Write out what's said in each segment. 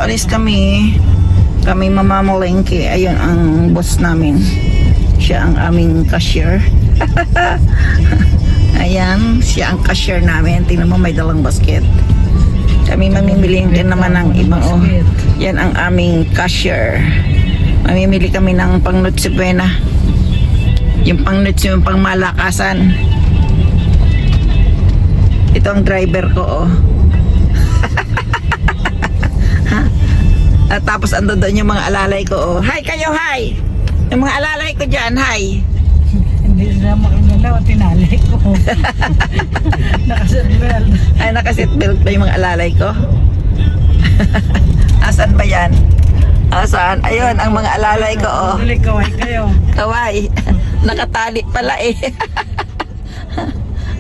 aalis kami. Kami mamamalengke. Ayun ang boss namin. Siya ang aming cashier. Ayan, siya ang cashier namin. Tingnan mo, may dalang basket. Kami mamimili din naman ng ibang. Oh, yan ang aming cashier. Mamimili kami ng pang Noche Buena. Yung pang Noche, yung pang malakasan. Ito ang driver ko, oh. At tapos ando doon yung mga alalay ko, oh. Hi kayo, hi! Yung mga alalay ko dyan, hi! Hindi sila makagalaw at tinalay ko. Nakaseatbelt. Ay, nakaseatbelt ba yung mga alalay ko? Asan ba yan? Asan? Ayun, ang mga alalay ko, oh. Dali, kaway kayo. Kaway. Nakatali pala eh.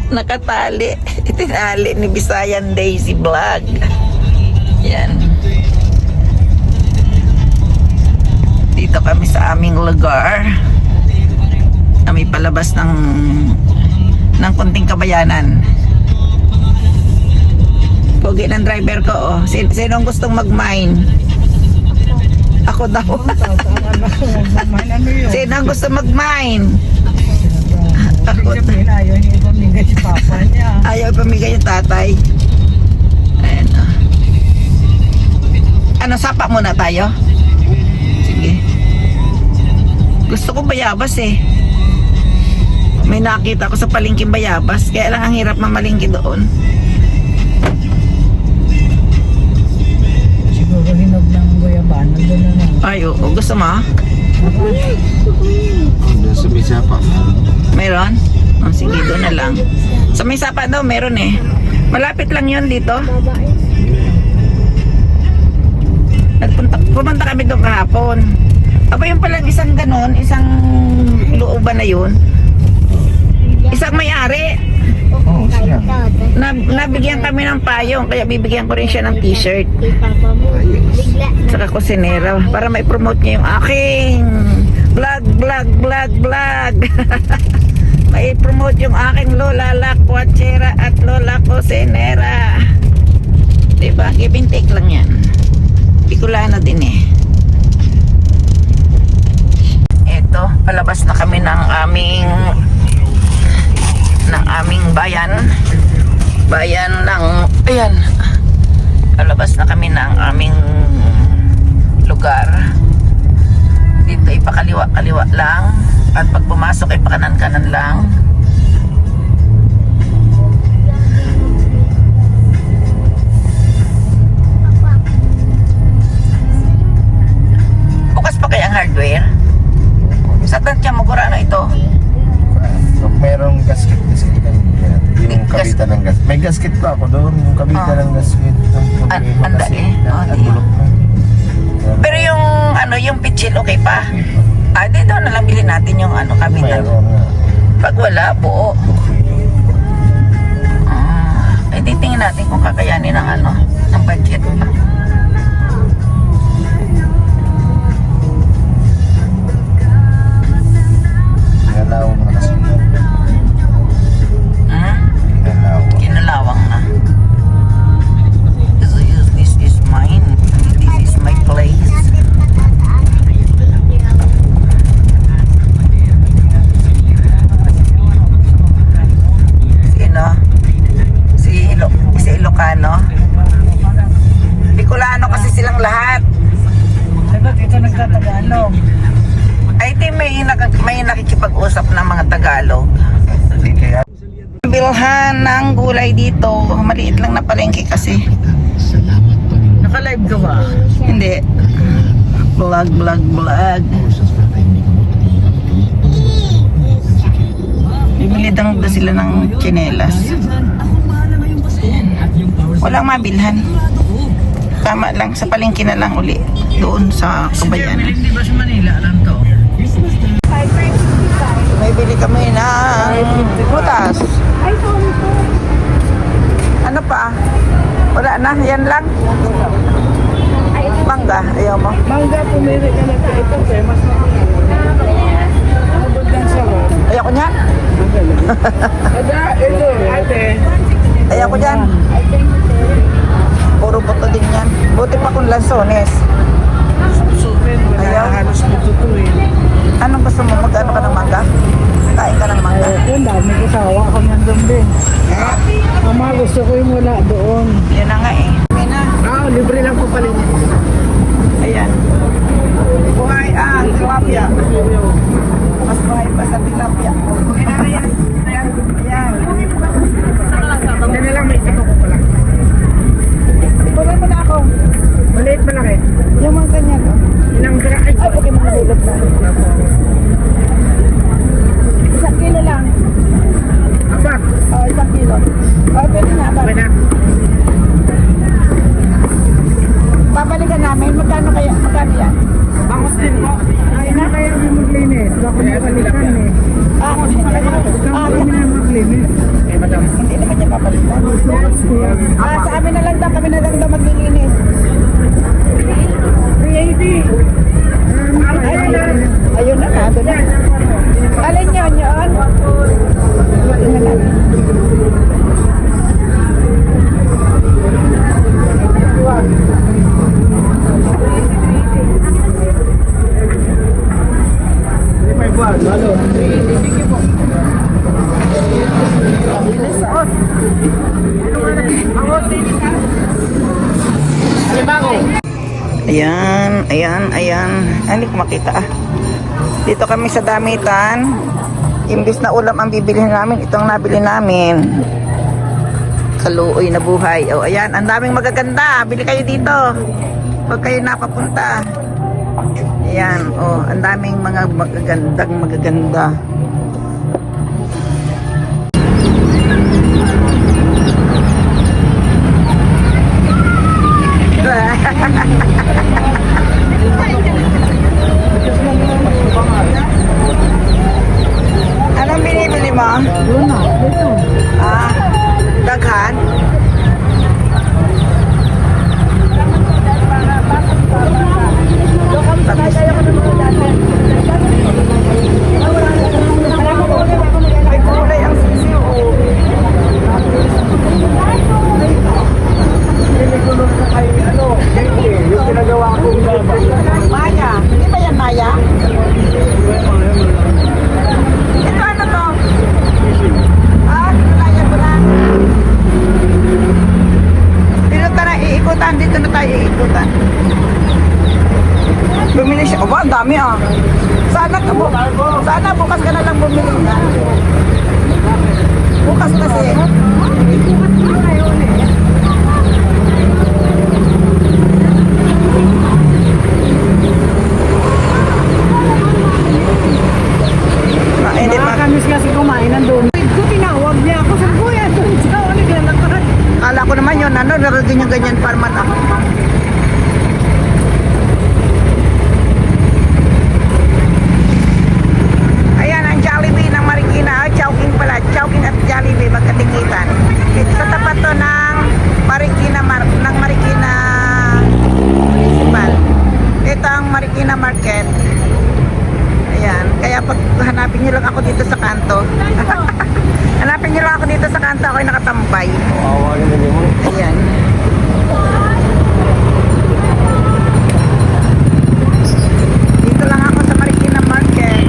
Nakatali. Itinali ni Bisayan Daisy Vlog. Yan. Dito kami sa aming lugar. Kami palabas ng konting kabayanan. Pogi ng driver ko, oh. Sino ang gustong mag-mine? Ako daw. Sino ang gusto mag-mine? Ako. Ayaw niya ipamigay si papa niya. Ayaw ipamigay yung tatay. Ayan, oh. Ano, sapa muna tayo? Sige. Gusto ko bayabas eh. May nakita ko sa palengking bayabas. Kaya lang ang hirap mamalingki doon. Siguro hinog ng guyabano doon na lang. Ay, oo. Gusto mo? Sa may sapa. Meron? Oh, sige, doon na lang. Sa may sapa daw, meron eh. Malapit lang yon dito. Pumunta kami doon kahapon. Aba, yung palang isang ganon, isang looban na yun. Isang may-ari. Oo, siya. Nabigyan kami ng payong, kaya bibigyan ko rin siya ng t-shirt. Saka kusinera, para may promote niya yung aking vlog. May promote yung aking Lola Lakwachera at Lola Kusinera. Diba? Give and take lang yan. Bicolano din eh. Eto, palabas na kami ng aming bayan ng, ayan, palabas na kami ng aming lugar. Dito ay pakaliwa lang, at pag pumasok ay pakanan-kanan lang. Bukas pa kaya ang hardware? Sa tansya mo, ano ito? Merong gasket lang. Yung kabitan ng gasket. May gasket pa ako doon. Yung kabitan ng gasket. Anda eh. At bulok na. Pero yung yung pitchil okay pa? Di doon na lang bilhin natin yung kabitan. Meron nga. Pag wala, buo. Titingnan natin kung kakayanin ng budget. Kinalawang na kasi. Kinalawang na. This is mine. This is my place. Si Ilocano. Bicolano kasi silang lahat. Dapat ito nagtatagalog. I think may nakikipag-usap ng mga Tagalog. Hindi kaya. Bilhan ng gulay dito. Maliit lang na palengke kasi. Naka-live ka ba? Hindi. Vlog. Bibili lang daw sila ng tsinelas. Walang mabilhan. Tama lang, sa palengke na lang uli. Doon sa Kabayanan. Hindi ba sa Manila lang to? May bili kami ng prutas. Ano pa? Wala na, yan lang. Mangga, ayaw mo. Mangga, pumili ka na ito. Mas nakabod lang sa loob. Ayaw ko niyan. Ito, ate. Ayaw ko dyan. Puro buto din yan. Buti pa kung lansones. Supin, wala Ayaw. halos tututuin. Anong gusto mo? Mag-ano ka ng mangga? Kain ka ng mangga? Oo, dami ko sawa ako nandun din. Mama, gusto ko yung wala doon. Yun na nga eh. May na. Libre lang po pala. Ayan. Buhay ang tilapia. Mas buhay pa sa tilapia. Ayan. Hindi na lang, may isa ko pala. Ipunan mo na ako. Maliit malaki. Yung mga ganyan. Oh. Ilang gra? Ay, Ay, okay, mga hulog na. 1 kilo lang. aba, Oh, 1 kilo. Oh, pwede na. okay na. Babalikan namin. Magkano kaya? Magkano yan? Bangos din po. Ay, na kaya kami maglinis. Baka mapalitan eh. Ah, hindi Kami na maglinis. Eh, madam. Hindi naman niya papalitan. Sa amin na lang daw. Kami na lang daw maglilinis. 380. Ayun na nga. Doon na. Alin yun yun? Tingnan natin. May buwan, lalo. Ayan, ayan, ayan. Hindi ko makita ah. Dito kami sa damitan. Imbis na ulam ang bibilhin namin, itong nabili namin. Kaluoy na buhay. O, ayan, ang daming magaganda. Bili kayo dito. Huwag kayo napapunta. Ayan, o, ang daming mga magaganda. Anong binibili mo? Doon na, dito. Ah, daghan? May kulay ang sisiw. Yung ginagawa ko Maya. Hindi ba yan Maya? Ito ano to? Ah, kaya ko lang. Dito na iikutan. Dito na tayo iikutan. Bumili siya. Aba, ang dami ah. Sana bukas ka na lang bumili na. Bukas kasi. Hindi pa. Nakakamis kasi kumain nandun. Ko tinawag niya ako sa kuya doon. Sa ulit na nakahan. Kala ko naman yun, ano, ganyan parman ako. Ayan, ang Jollibee ng Marikina. Chowking pala. Chowking at Jollibee, magkatingitan. Ito sa tapat to ng Marikina Municipal. Ito ang Marikina Market. Ayan, kaya pag hanapin niyo lang ako dito sa kanto. Hanapin niyo lang ako dito sa kanto, ako'y nakatambay. Ayan. Dito lang ako sa Marikina Market.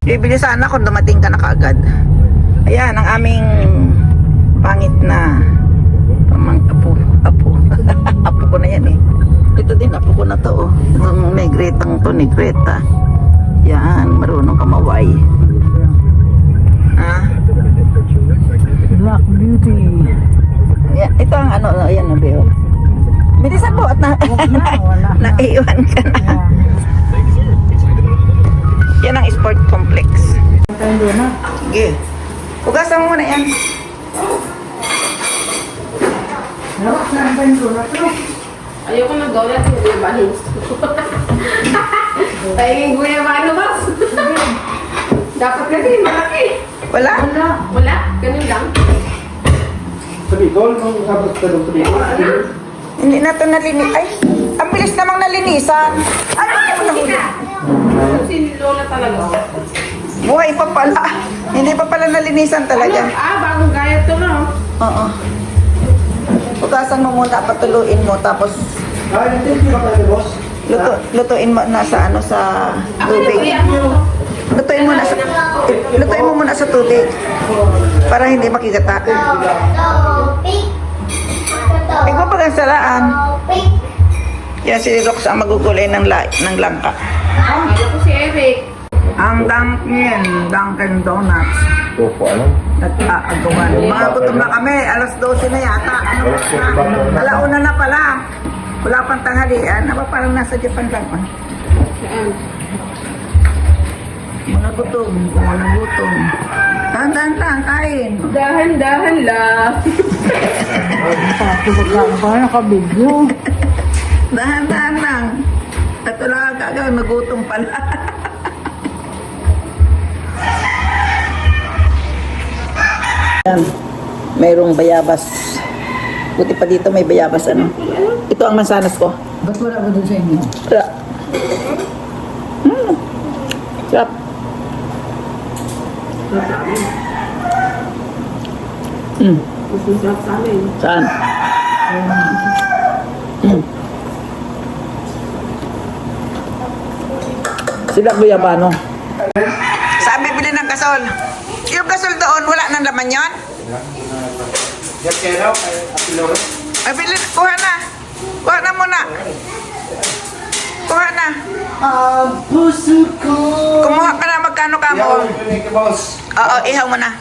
Bibili sana kung dumating ka na kaagad. Ayan, ang aming pangit na apo. Apo ko na yan eh. Ito din, apo ko na to oh. Itong negretang to, negreta. Yan, marunong kamaway. Ha? Black Beauty. Yan, ito ang ano, ayan na Beo. Bilisan mo at Wala na. naiwan ka na. Yan ang sport complex. Tayo doon na. Sige. Hugasan mo muna yan. Saan ba yung doon na to? Ayoko nang gawin natin yung guyabanin. Pahingin guyabano, boss. Dapat kasi malaki. Wala? Wala, ganun lang. Sa Bicol, nung sabot ka doon sa Bicol. Hindi na ito nalinis. Ay, ang bilis namang nalinisan. Ay, Ah, ano mo sige nahuli? na. Si Lola talaga. Buhay pa pala. Hindi pa pala nalinisan talaga. Bagong gaya to, no? Oo. Putasan mo muna, patuluin mo, tapos lutuin mo na sa ano sa tubig. Lutuin mo muna sa tubig para hindi makigata. Ikaw pag ang saraan. Yan si Rox ang magugulay ng langka. Ano ko si Eric? Ang Dunkin Donuts. Opo, ano? Nag-aagawan. Mga gutom na kami. Alas 12 na yata. Ano na? Alauna na pala. Wala pang tanghalian. Aba parang nasa Japan lang. Saan? Mga gutom. Kung walang gutom. Dahan-dahan lang. Kain. Dahan-dahan lang. Dahan-dahan lang. At wala kang gagawin. Nagutom pala. Yan. Mayroong bayabas. Buti pa dito may bayabas ano. Ito ang mansanas ko. Ba't wala ko doon sa inyo? Wala. Sarap. Mas masarap sa amin. Saan? Sila bayabano. Saan bibili ng gasol? Yung gasol doon, wala nang laman yon? Ay, kuha na. Kuha na muna. Kuha na. Kumuha ka na, magkano ka mo? Oo, ihaw mo na.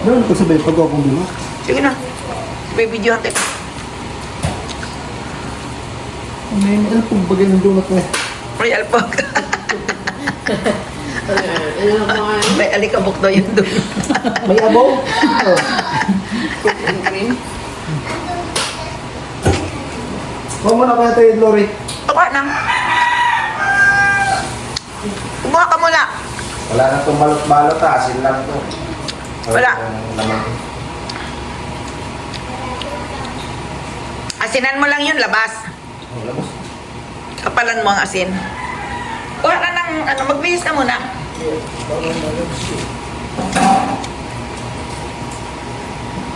Doon ko sabay pag ako bima. Sige na. Bibidyohan kita. May alpog bagay ng donut na. May alpog. May alikabok daw yun doon. May abaw? Huwag mo na kaya tayo, Lori. Kuha na. Kumuha ka muna. Wala na itong balot-balot ha. Asin lang ito. Wala. Asinan mo lang yun, labas. Kapalan mo ang asin. Kuha na ng, magbihis ka muna.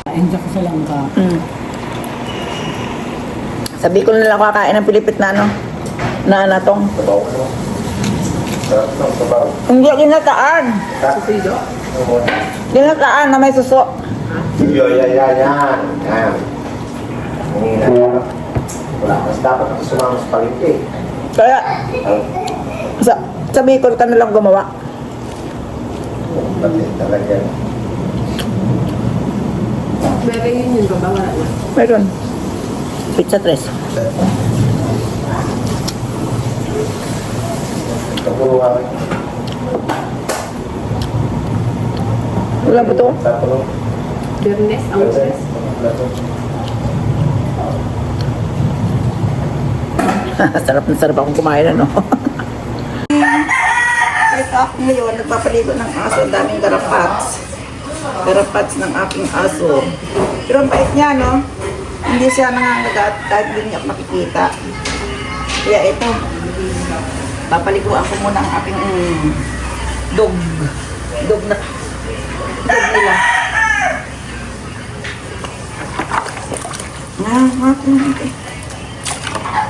Hindi ko sa langka. Sabi ko na lang kakain ng pilipit na ano. Na anatong. Sarap ng sabaw. Hindi ginataan. Susido? Ginataan na may suso. Yan. Yan. Wala. Mas dapat ako sumama sa palengke. Kaya, sa Bicol ka na lang gumawa. Pati talaga. Meron yun ba? Wala na. Meron. Pizza 3. Kapuro kami. Wala ba ito? Tatlo. Bernes, ang stress. Sarap na sarap akong kumain ano. Ito ako ngayon, nagpapaligo ng aso. Daming garapats. Garapats ng aking aso. Pero ang bait niya, no? Hindi siya nangangagat kahit hindi niya ako makikita. Kaya ito, papaliguan ko muna ang aking dog. Dog nila.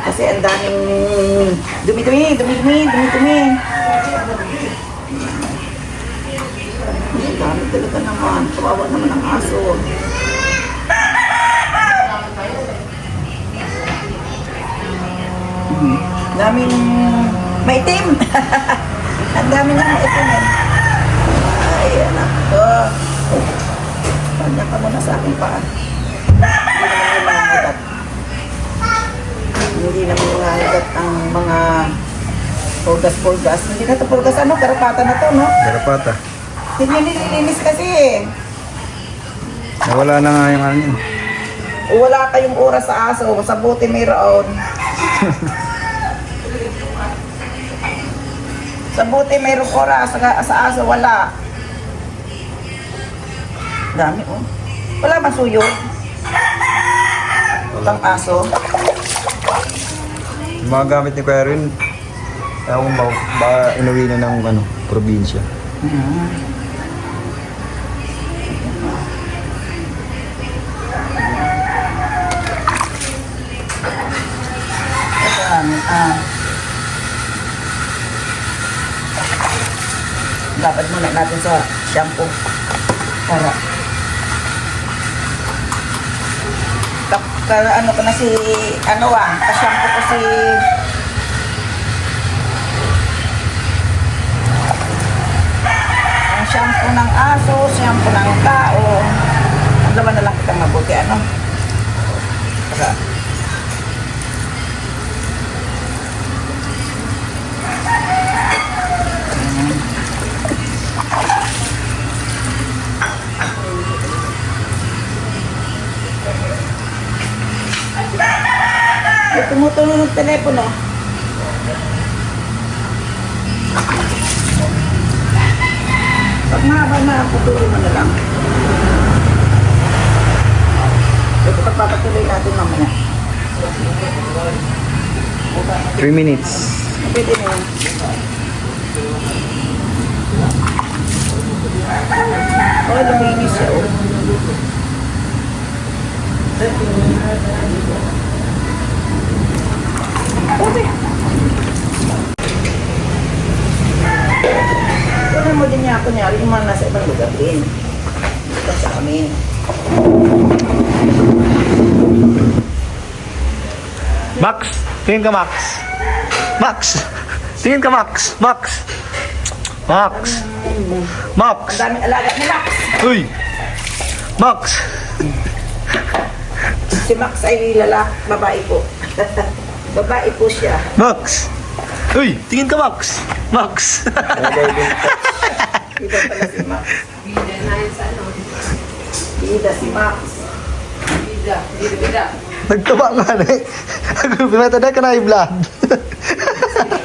Kasi ang daming dumi-dumi. Ang dami talaga naman. Kawawa naman ang aso. Daming maitim. Ang dami na maitim eh. Ay, anak ko. Kanya ka muna sa akin pa. Hindi naman nangangagat ang mga pulgas. Hindi na ito pulgas, ano? Karapata na to, no? Garapata. Hindi nililinis kasi eh. Nawala na nga yung ano yun. Wala kayong oras sa aso. Sa buti mayroon. Sa buti mayroong oras. Sa aso wala. Dami oh. Wala man suyo. Pang aso. Yung mga gamit ni Kuya Rin, ewan ko ba inuwi na ng probinsya. Dapat muna natin sa shampoo. Para. Ano ko na si, ka-shampoo ko si, ang shampoo ng aso, shampoo ng tao. Ang laman na lang kitang mabuti, Para. May tumutunog ng telepono. Pag mahaba na, patuloy mo na lang. Ito papatuloy natin mamaya. 3 minutes. Pwede na yan. Oh, luminis siya, Okay. Kunin mo din niya ako niya, yung mga nasa ibang lugar din. Dito sa amin. Max! Tingin ka, Max! Max! Tingin ka, Max! Max! Max! Max! Ang daming alaga ni Max. Uy! Max! Si Max ay babae po. Babae po siya. Max! Uy! Tingin ka, Max! Max! Ito pala si Max. Bida na yun sa ano. Bida si Max. Bida. Nagtaba nga na eh. Pinatanda ka na i-vlog.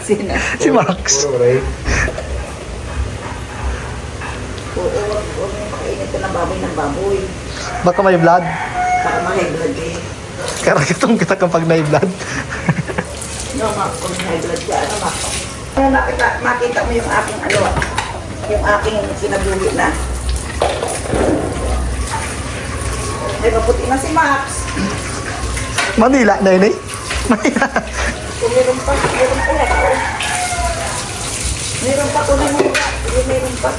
Sino? Si Max. Oo, huwag mo makainit ka ng baboy. Baka may vlog. Baka ma-high blood eh. Karagatong kita kapag na-vlog. No, Max, kung high blood ka, Max? Ano makita mo yung aking yung aking sinabuhi na. Ay, maputi na si Max. Manila na yun eh. Manila. Kung meron pa yan ako. Meron pa kung meron pa.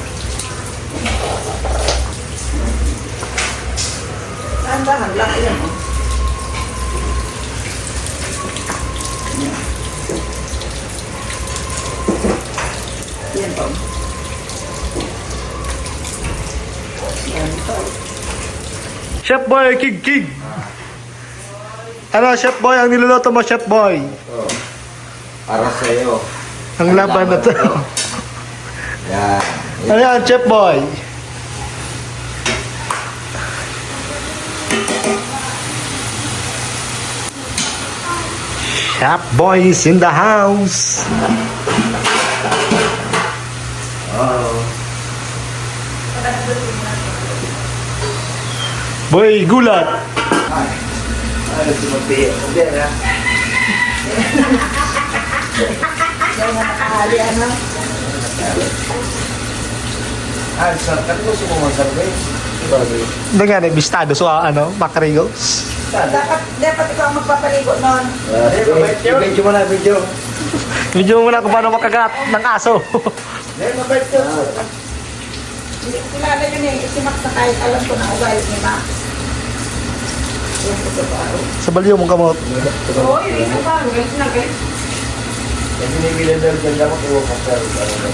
Dahan lang, ayan o. Yan po. Yan po. Chef Boy, Kig. Ano, Chef Boy, ang niluluto mo, Chef Boy? Para sa'yo. Ang laban na to. Yan. Ano yan, Chef Boy? Chef Boy is in the house. Boy, gulat. Ano si Mabia? Mabia, ha? Yan na nakahali, ano? Sarkat mo sumamasar ba eh? Bagay. Hindi nga, bistado. So, makarigo. Dapat ikaw ang magpapaligo nun. Video mo na, video. Medyo mo muna kung paano makagat ng aso. Mabait ka. Hindi ko kilala yun eh. Si Max na kahit alam ko na ugali ni Max. Yan ko sa baro. Sa baliw mong kamot. Oo, yung isa pa. Galit na galit. Yung binibilan daw dyan dapat iwan ka sa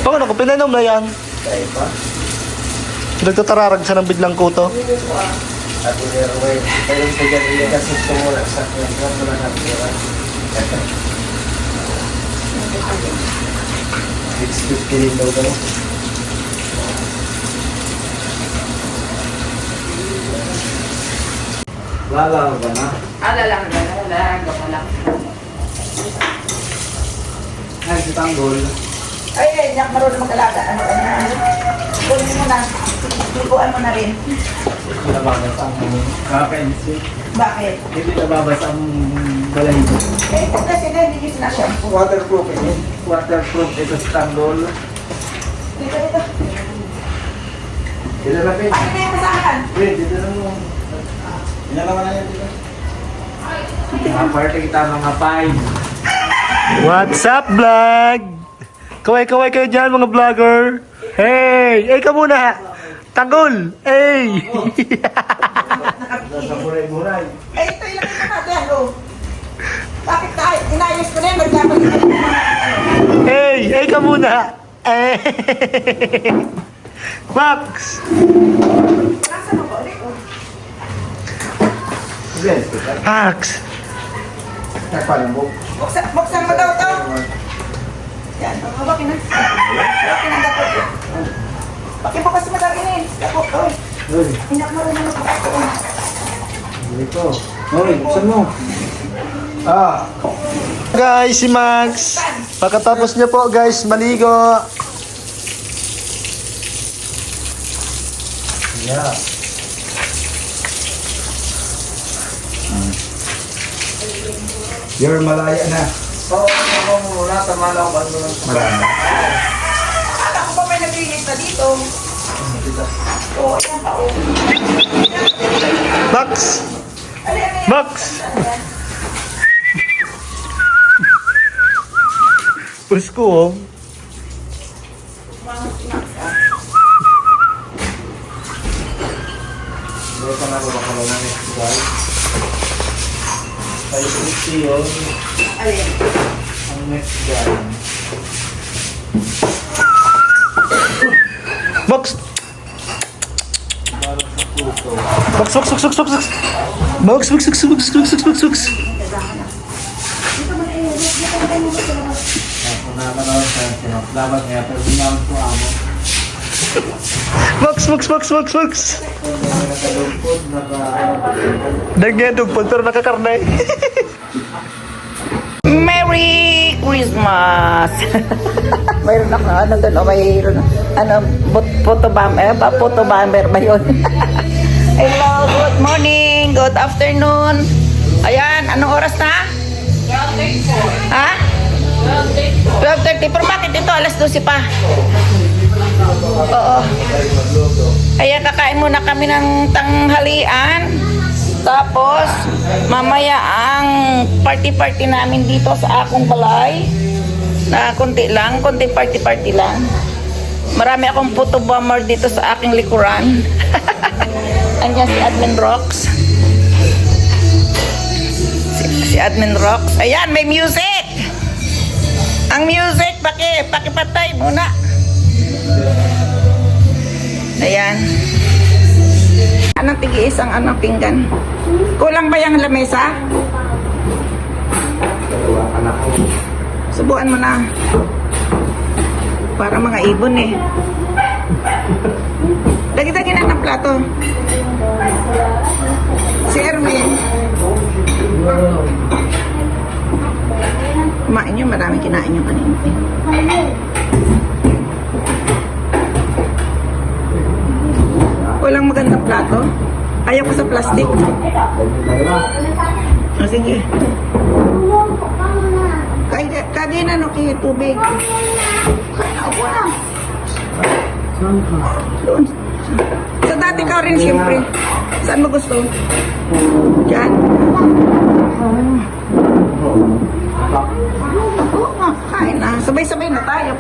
Pag ano ko, pinainom na yan. tayo pa. Nagtatararag siya ng biglang kuto. At meron ko yun. Pero sa dyan, hindi kasi tumula sa kanya mo na natira. It's 50 rin daw daw. Lala ba na? Lang pa lang. Ay, si Tanggol. Ay, hindi ako marunong mag-alaga. Ano. Kunin mo na. Liguan mo na rin. Labagan sa akin. Kakainis yun. Bakit? Hindi nababasa ang balay. Eh, kasi naliligis na siya. Waterproof eh. Waterproof ito sa tanggol. Dito, dito. Dito na pin. Ano na yung masahan? Dito na mo. Inalaman na yan dito. Party kita mga pine. What's up, vlog? Kaway-kaway kayo dyan, mga vlogger. Hey! Hey ka muna! Tanggol! Hey! Sa buray-buray. Eh, ito yung nakita natin, oh. Bakit tayo? Inayos ko na yun, nagkabalik na yung mga Hey! Hey ka muna! Eh! Max! Nasaan ako? Ulit, oh. Yes. Max! Takpan mo. Buksan mo daw to. Yan, hawakin na. Hawakin na dapat. Pakibukas mo daw rin. Dapat, oh. Uy, Inak mo rin ang magbukas ko. dito. Uy, buksan mo. Ah. Guys, si Max! Pagkatapos niya po, guys, maligo. Yeah. You're malaya na. Oo, ako muna. Tama lang ako. Marami. Akala ko ba may naglinis na dito? Oo, ayan pa, oh. Max! Ano yan, yan? Max! Pusko, oh. Dito ka na ba baka lang namin, guys? Tayo yun. Alin? Ang next guy. Max! Max, Max, Max, Max, Max, Max! Max, Max, Max, Max, Max, Max, Max, Max, Max! Ako naman ako sa sinaplabat niya, pero ginamit ko amo. Max, Max, Max, Max, Max! Kaya nakalungkod, Nagyadugpon pero nakakarnay. Merry Christmas! Mayroon ako, ano doon, o mayroon, ano, photobomber, photobomber ba yun? Hello, good morning, good afternoon. Ayan, anong oras na? 12:34. Ha? 12:30. Pero bakit ito, alas 12 pa? Oo. Ayan, kakain muna kami ng tanghalian. Tapos, mamaya ang party-party namin dito sa akong balay. Na konti lang, konti party-party lang. Marami akong photobomber dito sa aking likuran. Andiyan si Admin Rox. Si Admin Rox. Ayan, may music! Ang music, pakipatay muna. Ayan. Anong tigiis ang anong pinggan? Kulang ba yung lamesa? Subuan mo na. Para mga ibon eh. Dagi-dagi na ng plato. Si Erwin. Kumain nyo, maraming kinain nyo kanina. Walang magandang plato. Ayaw ko sa plastic. O sige. Kain na no, tubig. Kain ako na. Doon. Sa dati ka rin siyempre. Saan mo gusto? Diyan. Oo nga, kain na. Sabay-sabay na tayo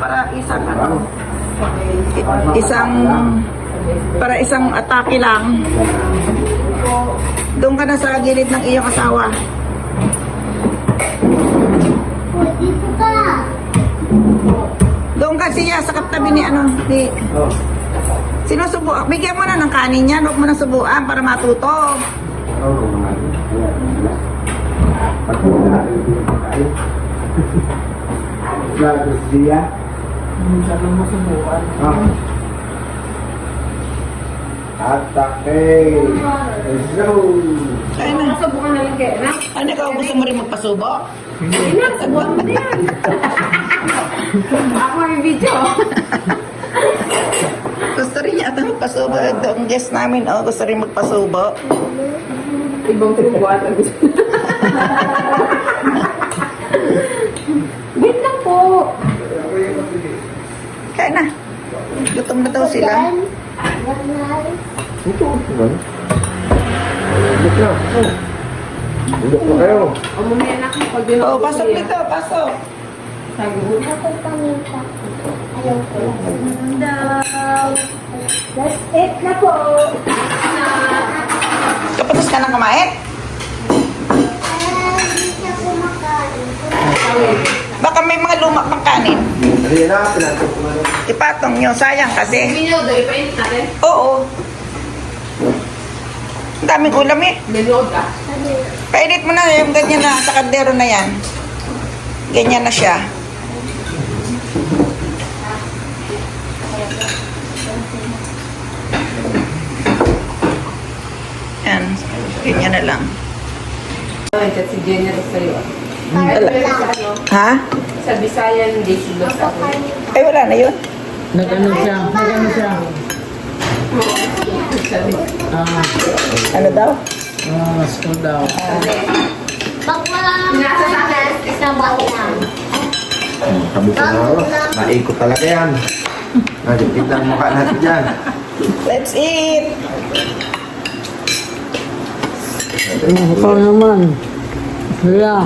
para isang atake lang. Doon ka na sa gilid ng iyong asawa. Doon ka siya sa katabi ni sinusubuan. Bigyan mo na ng kanin yan. Huwag mo na subuan para matuto. Atake! Let's go! Kaya na. Subukan na lang kaya na. Ano ikaw gusto mo rin magpasubo? Hindi na, subukan mo yan. Ako may video. Gusto rin yata magpasubo. Ang guest namin, gusto rin magpasubo. Ibang subo at Wait lang po. Kaya na. Gutom na daw sila. O mamaya na ako pag Oh, pasok dito, pasok. Let's eat na po. Kapatid ka na kumain? Hindi na kumakain. Baka may mga luma pang kanin. Hindi na, pinatong ko na. Ipatong nyo, sayang kasi. Minyo, dahil pa yun natin. Oo. Ang daming ulam eh. Minyo ka. Painit mo na yung ganyan na sa kaldero na yan. Ganyan na siya. Yan. Ganyan na lang. Ay, kasi generous sa'yo. Wala. Ha? Sa Bisayan, hindi sila sa akin. Ay, wala na yun. Ano daw? Pag walang makain, sabay lang. Sabi ko na ako, maikot talaga yan. Nagipit ang mukha natin dyan. Let's eat! Yan.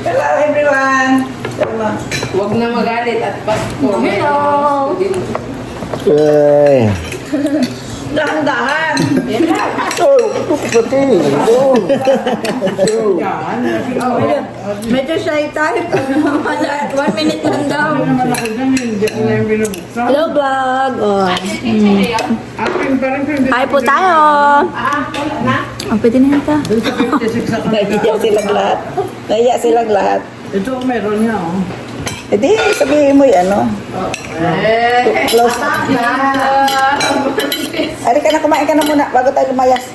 Hello everyone! Tama. Huwag na magalit at Pasko. Hello. Ay. Dahan-dahan! Medyo shy tayo. 1 minute lang daw. Hello vlog. Oh. Hi po tayo. Oh, pwede na ito. Nahiya silang lahat. Nahiya silang lahat. Ito meron niya, oh. E di, sabihin mo yan, no? Close. Ari ka na, kumain ka na muna bago tayo lumayas.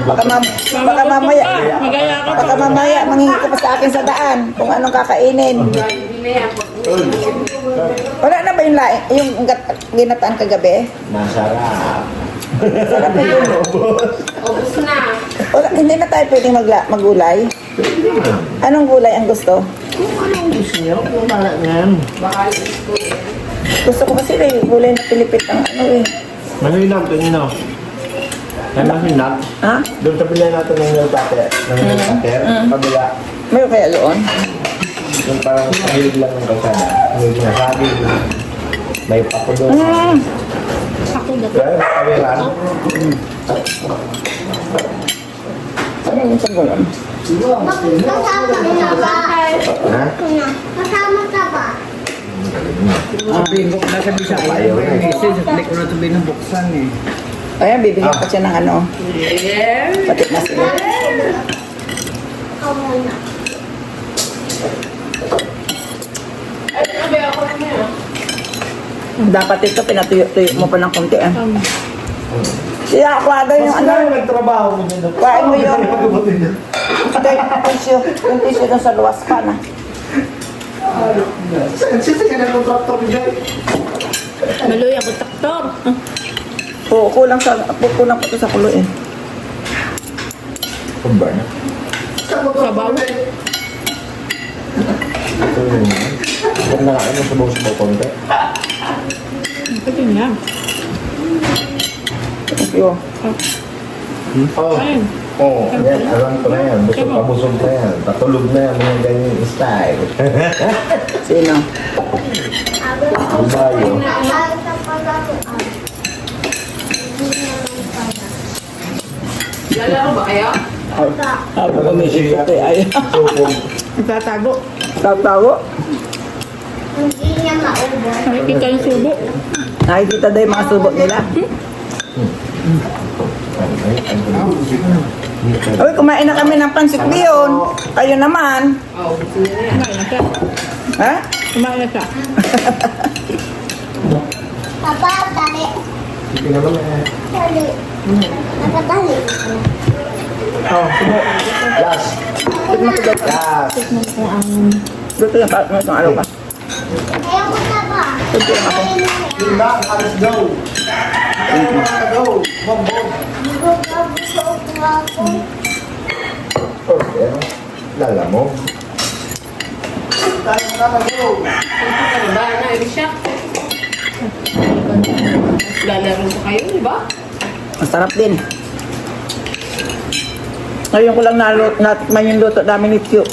Baka mamaya manghingi ka pa sa akin sa daan kung anong kakainin. Wala na ba yung laing, yung ginataan kagabi? Masarap. Sarap na yun. Ubus na. Wala, hindi na tayo pwedeng magulay. Anong gulay ang gusto? Anong gusto niyo? Kung wala yan. Gusto ko kasi yung gulay na pilipit ang ano eh. Mahinap, pinino. Ay, mahinap. Ha? Doon sa bilhin natin ng nail cutter. Ng nail cutter, kabila. Meron kaya doon? Yung parang kahilid lang ng kalsada. Yung sinasabi, may pako doon. Well, kawiran. Ano yung sagulan? Kasama ka ba? Ha? Kasama ka ba? Sabihin ko, nasa Bisaya, Ayaw na eh. message, at hindi ko na ito binubuksan eh. Ayan, bibigyan ko siya ng ano. Patik na sila. Ikaw muna. Dapat ito, pinatuyo-tuyo mo pa ng konti eh. Siya, kwada yung ano. nagtrabaho mo dyan. Kuhain mo yun. Ito yung tissue. Yung tissue doon sa luwas pa na. Sisi ka na kontraktor dyan. Maluy ako taktor. Oo, kulang pa ito sa kulo eh. Kumbar na. Sabaw. Ito yun. Huwag na kain mo sabaw-sabaw konti. Pwede niya. Thank you. Oo. Oo. Yan, alam ko na yan. Busog pa busog na yan. Patulog na yan. Mga ganyan style. Sino? Ang bayo. Kahit sa palaruan. Hindi naman pala. Lalaro ba kayo? Ako kami siya. Ay, Sukog. Tatago. tatago. Hindi niya maubos. Nakikita yung subo. Nakikita daw yung mga subok nila. Uy, kumain na kami ng pansit biyon. Kayo naman. Oo, gusto nila yan. Kumain na siya. Ha? Kumain na siya. Papa, tali. Hindi naman eh. Tali. Nakatali. Oh, subo. Last. Tignan ko daw. Last. Dito yung itong araw ka. Ayaw ko na ba? Kunti lang ako. Bubog ako. Oh, pero, lalamog. Ano ba? Ano siya? Lalaro pa kayo, di ba? Masarap din. Ngayon ko lang natikman yung luto namin ni Tio.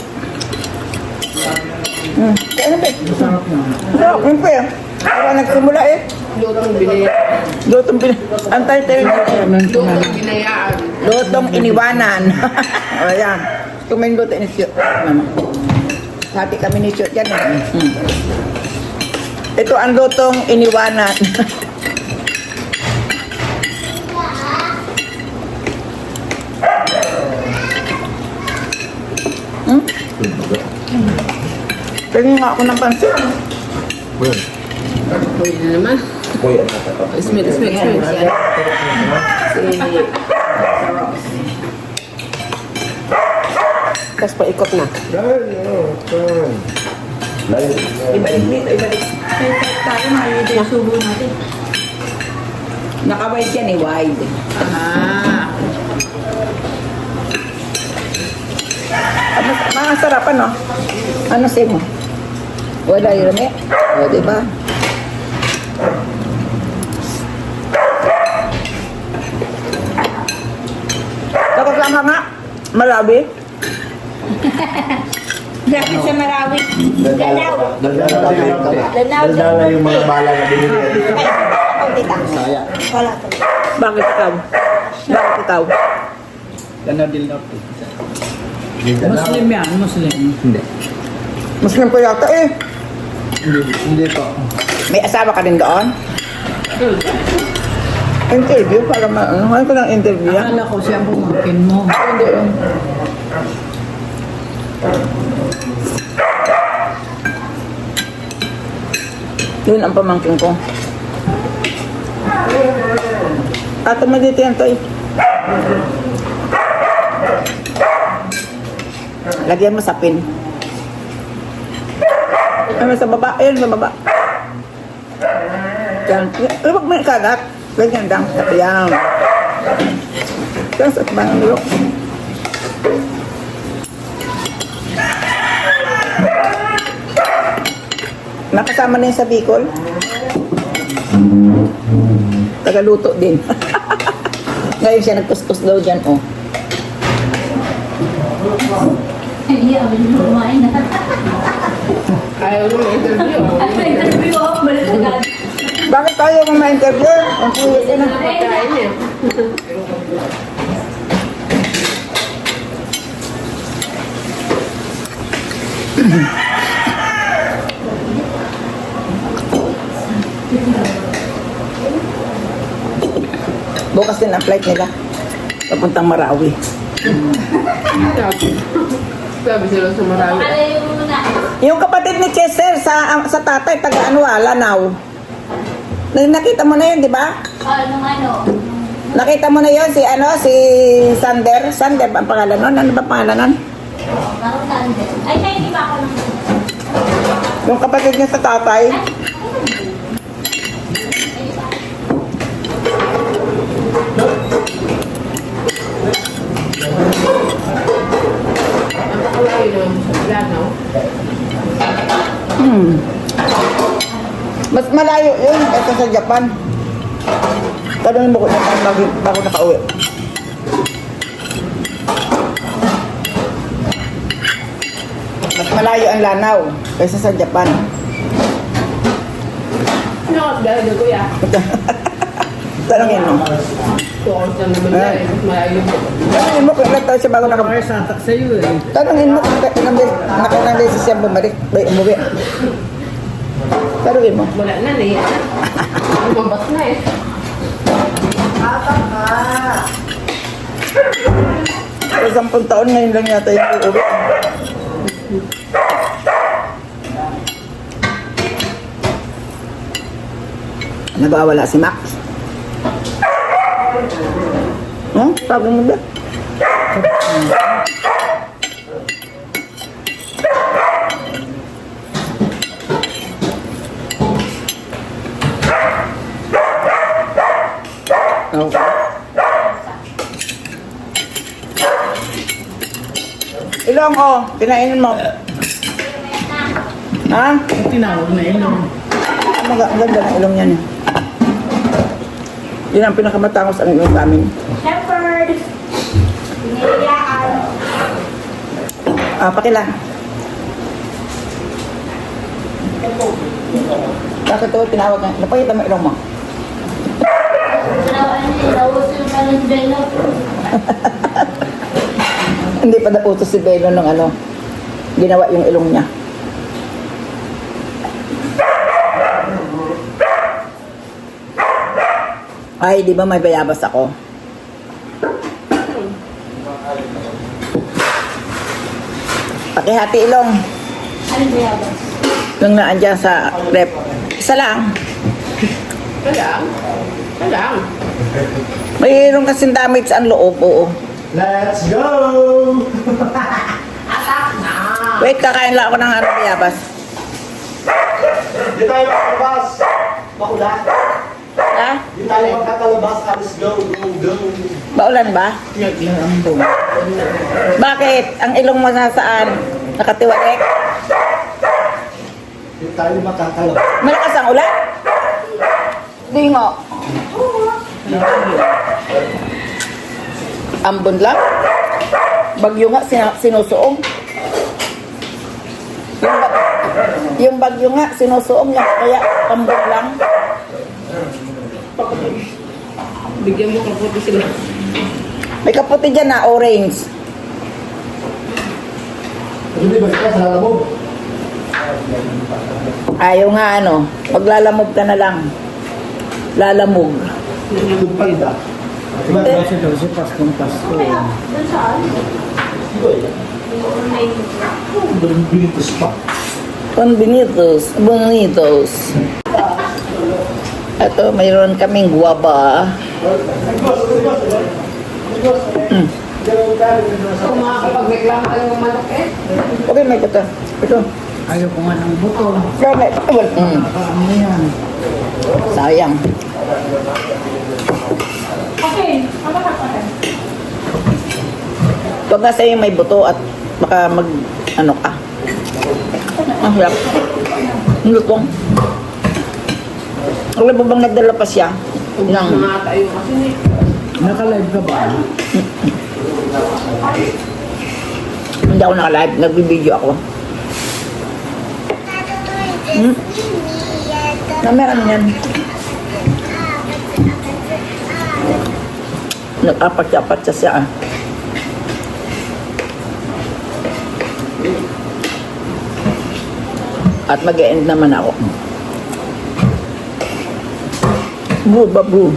Ano ba? Masarap na. Masarap, yun pa eh. Para nagsimula eh. Lutong binayaan. Lutong antay tayo. Lutong binayaan. Lutong iniwanan. O yan. Kumain luto ni Tio. Mama. Hati kami ni Tio yan eh. Ito ang lutong iniwanan. Tingin nga ako ng pansin. Well, Uy, na naman. boy, ano ka to? Smell. Tapos paikot na. Ibalik dito, ibalik. Tayo maliit yung subo natin. Naka-wide yan eh, wide. Mga sarapan, no? Ano sa'yo mo? Wala yun, eh. O, diba? Tapos lang nga, Marawi. Bakit sa Marawi? Daldala yung mga bala na binili. Ako, tita. Wala to. Bakit ikaw? Bakit ikaw? Danadil na po. Muslim yan, Muslim. Muslim po yata eh. Hindi po. May asawa ka din doon? Interview para ano ko ng interview yan? Akala ko siya ang pumangkin mo. Hindi yun. Yun ang pamangkin ko. Ato mo dito yan, Toy. Lagyan mo sa pin. Ano sa baba? Ayun, sa baba. Yan. Huwag mo ikagat. Ganyan lang. Yan. Yan sa tabang ulo. Nakasama na yun sa Bicol. Tagaluto din. Ngayon siya nagkuskus daw dyan, oh. Ayaw mo interview. Bakit tayo mo ma-interview? Ang puwit na. Pagkain niya. Bukas din ang flight nila. Papuntang Marawi. Sabi sila sa marami. Yung kapatid ni Chester sa tatay, taga ano, Lanao. Nakita mo na yun, di ba? Nakita mo na yun, si Sander. Sander ba ang pangalan nun? Ano ba pangalan nun? Ay, hindi ba ako nang... Yung kapatid niya sa tatay. Napakalayo naman sa plano. Mas malayo yun kaysa sa Japan. Tanungin mo kung ako nakauwi. Mas malayo ang Lanao kaysa sa Japan. Ano ka dahil na kuya? Tanungin mo. Tuos na naman na eh. Mas malayo mo. Tanungin mo kung ilan taon siya bago Kaya satak sa'yo eh. Tanungin mo kung nakailang beses siya bumalik, umuwi. Tanungin mo. Wala na na yan. Lumabas na eh. Sa 10 taon ngayon lang yata yung uuwi. Nabawala si Max. Sabi mo ba? Ilong, oh. Kinainin mo. Ha? Tinawag na ilong. Ang ganda ng ilong yan. Yun ang pinakamatangos ang ilong namin. Shepherd. Piniliyaan. Pakila. Bakit ito tinawag nga? Napakita mo ilong mo. Nawos yung kalendelo. Hindi pa nautos si Belo ng ano. Ginawa yung ilong niya. Ay, di ba may bayabas ako? Pakihati ilong. Ano ba yan? Yung naandyan sa rep. Isa lang. Kalang. Mayroon kasing damage ang loob. Oo. Let's go! Wait, kakain lang ako ng ano bayabas. Di tayo makakalabas. Makulat. Ha? Di tayo makakalabas. Let's go, go, go. Baulan ba? Naglarambong. Bakit? Ang ilong mo nasaan? Nakatiwarek? Di tayo makakalabas. Malakas ang ulan? Di nga. Ambon lang? Bagyo nga, sinusuong. Yung bagyo nga, sinusuong niya. Kaya, ambon lang. Bigyan mo kaputi sila. May kaputi dyan na, orange. Hindi ba ito sa lamog? Ayaw nga ano, maglalamog ka na lang. Lalamog. Tumpanda. Kasi daw si Paskong Pasko. Doon saan? Binitos pa. Bonitos. Ito, mayroon kaming guwaba. Kung makakapag-reklamo ka ng manok eh. Okay, may ito. Ito. Ayaw ko nga ng buto. Flornet. Ano yan? Sayang. Okay. Ano ka pa rin? Huwag nga sa'yo may buto at baka ano ka. Ang hirap. Ang lutong. Alam mo bang nagdala pa siya? Ng, Mga tayo kasi ni. Naka-live ka ba? hindi ako naka-live. Nagbibideo ako. Meron yan. Nag-apat-apat siya. At mag-e-end naman ako. Babu.